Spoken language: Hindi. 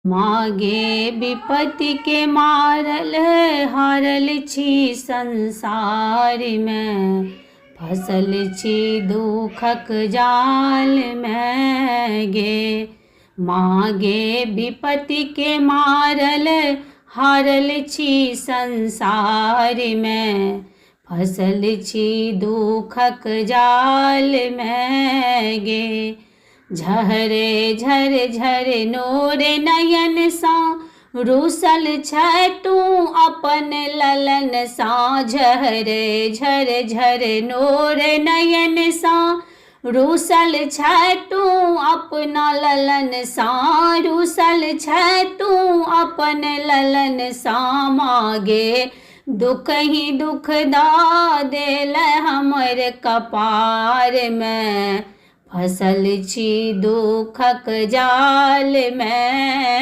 मागे विपत्ति के मारल हारल छी संसार में, फसल छी दुखक जाल में गे। मागे विपत्ति के मारल हारल छी संसार में, फसल छी दुखक जाल में गे। झरे झर झर नोर नयन सा, रूसल छै तू अपन ललन सा। झरे झर झर नोर नयन सा, रूसल छै तू अपना ललन सा। रूसल छै तू अपन ललन सा। मागे दुख ही दुख दा देल हमर कपार में, फसल छी दुखक जाल में।